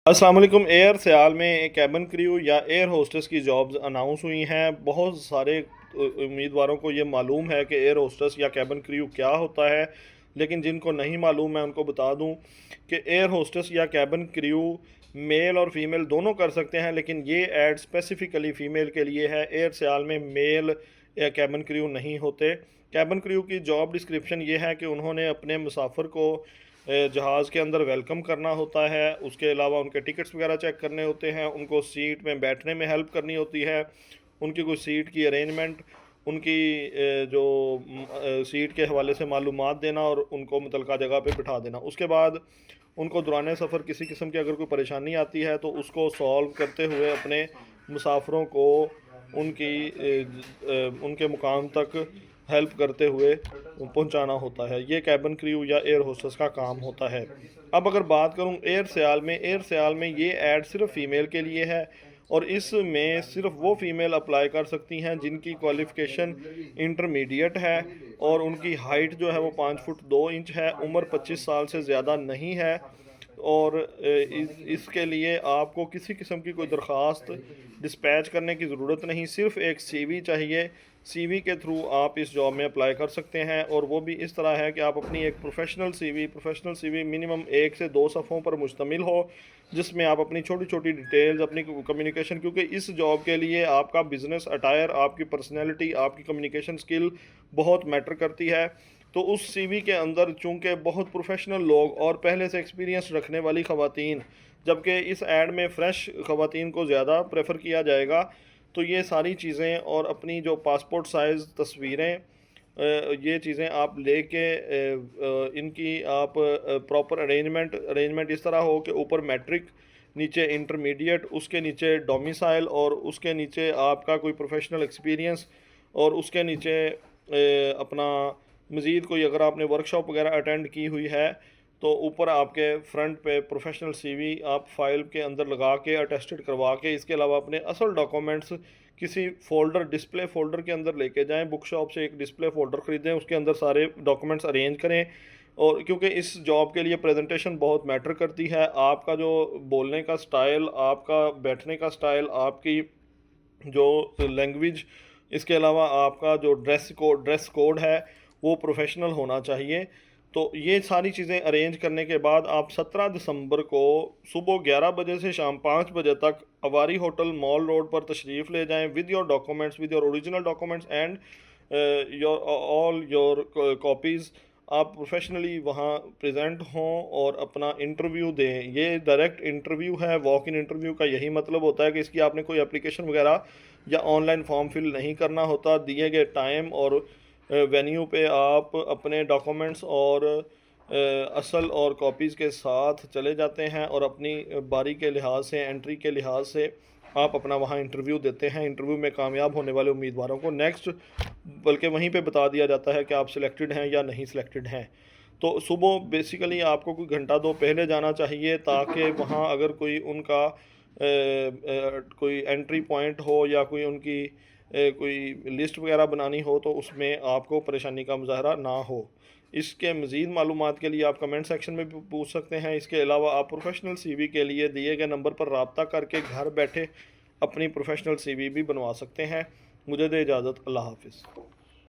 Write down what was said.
अस्सलाम वालेकुम। एयर सयाल में कैबिन क्रू या एयर होस्टेस की जॉब्स अनाउंस हुई हैं। बहुत सारे उम्मीदवारों को ये मालूम है कि एयर होस्टेस या कैबिन क्रू क्या होता है, लेकिन जिनको नहीं मालूम मैं उनको बता दूं कि एयर होस्टेस या कैबिन क्रू मेल और फीमेल दोनों कर सकते हैं, लेकिन ये ऐड स्पेसिफ़िकली फ़ीमेल के लिए है। एयर सयाल में मेल या कैबिन क्रू नहीं होते। कैबिन क्रू की जॉब डिस्क्रिप्शन ये है कि उन्होंने अपने मुसाफिर को जहाज़ के अंदर वेलकम करना होता है। उसके अलावा उनके टिकट्स वगैरह चेक करने होते हैं, उनको सीट में बैठने में हेल्प करनी होती है, उनकी कोई सीट की अरेंजमेंट, उनकी सीट के हवाले से मालूमात देना और उनको मुतलका जगह पे बिठा देना। उसके बाद उनको दौरान सफ़र किसी किस्म की अगर कोई परेशानी आती है तो उसको सॉल्व करते हुए अपने मुसाफिरों को उनके मुकाम तक हेल्प करते हुए पहुंचाना होता है। ये कैबिन क्रू या एयर होस्टेस का काम होता है। अब अगर बात करूं एयर सयाल में ये ऐड सिर्फ फ़ीमेल के लिए है और इसमें सिर्फ वो फ़ीमेल अप्लाई कर सकती हैं जिनकी क्वालिफ़िकेशन इंटरमीडिएट है और उनकी हाइट जो है वो 5 फुट 2 इंच है, उम्र 25 साल से ज़्यादा नहीं है। और इसके लिए आपको किसी किस्म की कोई दरख्वास्त डिस्पैच करने की ज़रूरत नहीं, सिर्फ़ एक सीवी चाहिए। सीवी के थ्रू आप इस जॉब में अप्लाई कर सकते हैं, और वो भी इस तरह है कि आप अपनी एक प्रोफेशनल सीवी मिनिमम 1 से 2 सफ़ों पर मुश्तमिल हो, जिसमें आप अपनी छोटी छोटी डिटेल्स, अपनी कम्युनिकेशन, क्योंकि इस जॉब के लिए आपका बिज़नेस अटायर, आपकी पर्सनैलिटी, आपकी कम्युनिकेशन स्किल बहुत मैटर करती है। तो उस सीवी के अंदर चूँकि बहुत प्रोफेशनल लोग और पहले से एक्सपीरियंस रखने वाली ख़वातीन, जबकि इस ऐड में फ़्रेश ख़वातीन को ज़्यादा प्रेफर किया जाएगा, तो ये सारी चीज़ें और अपनी जो पासपोर्ट साइज़ तस्वीरें, ये चीज़ें आप लेके इनकी आप प्रॉपर अरेंजमेंट इस तरह हो कि ऊपर मैट्रिक, नीचे इंटरमीडिएट, उसके नीचे डोमिसाइल और उसके नीचे आपका कोई प्रोफेशनल एक्सपीरियंस, और उसके नीचे अपना मज़ीद कोई अगर आपने वर्कशॉप वगैरह अटेंड की हुई है तो ऊपर आपके फ्रंट पे प्रोफेशनल सीवी आप फाइल के अंदर लगा के अटेस्टेड करवा के, इसके अलावा अपने असल डॉक्यूमेंट्स किसी डिस्प्ले फ़ोल्डर के अंदर लेके जाएं। बुक शॉप से एक डिस्प्ले फ़ोल्डर ख़रीदें, उसके अंदर सारे डॉक्यूमेंट्स अरेंज करें। और क्योंकि इस जॉब के लिए प्रेजेंटेशन बहुत मैटर करती है, आपका जो बोलने का स्टाइल, आपका बैठने का स्टाइल, आपकी जो लैंग्वेज, इसके अलावा आपका जो ड्रेस कोड है वो प्रोफेशनल होना चाहिए। तो ये सारी चीज़ें अरेंज करने के बाद आप 17 दिसंबर को सुबह 11 बजे से शाम 5 बजे तक अवारी होटल मॉल रोड पर तशरीफ़ ले जाएं with your documents, with your original documents and your all your copies. आप प्रोफेशनली वहाँ प्रेजेंट हों और अपना इंटरव्यू दें। ये डायरेक्ट इंटरव्यू है, वॉक इन इंटरव्यू का यही मतलब होता है कि इसकी आपने कोई एप्लीकेशन वगैरह या ऑनलाइन फॉर्म फिल नहीं करना होता। दिए गए टाइम और वेन्यू पे आप अपने डॉक्यूमेंट्स और असल और कॉपीज़ के साथ चले जाते हैं और अपनी बारी के लिहाज से, एंट्री के लिहाज से आप अपना वहाँ इंटरव्यू देते हैं। इंटरव्यू में कामयाब होने वाले उम्मीदवारों को नेक्स्ट बल्कि वहीं पे बता दिया जाता है कि आप सिलेक्टेड हैं या नहीं सिलेक्टेड हैं। तो सुबह बेसिकली आपको कोई घंटा दो पहले जाना चाहिए, ताकि वहाँ अगर कोई उनका कोई एंट्री पॉइंट हो या कोई उनकी कोई लिस्ट वगैरह बनानी हो तो उसमें आपको परेशानी का मुज़ाहरा ना हो। इसके मज़ीद मालूमात के लिए आप कमेंट सेक्शन में भी पूछ सकते हैं। इसके अलावा आप प्रोफेशनल सीवी के लिए दिए गए नंबर पर रब्ता करके घर बैठे अपनी प्रोफेशनल सीवी भी बनवा सकते हैं। मुझे दे इजाज़त। अल्लाह हाफ़िज़।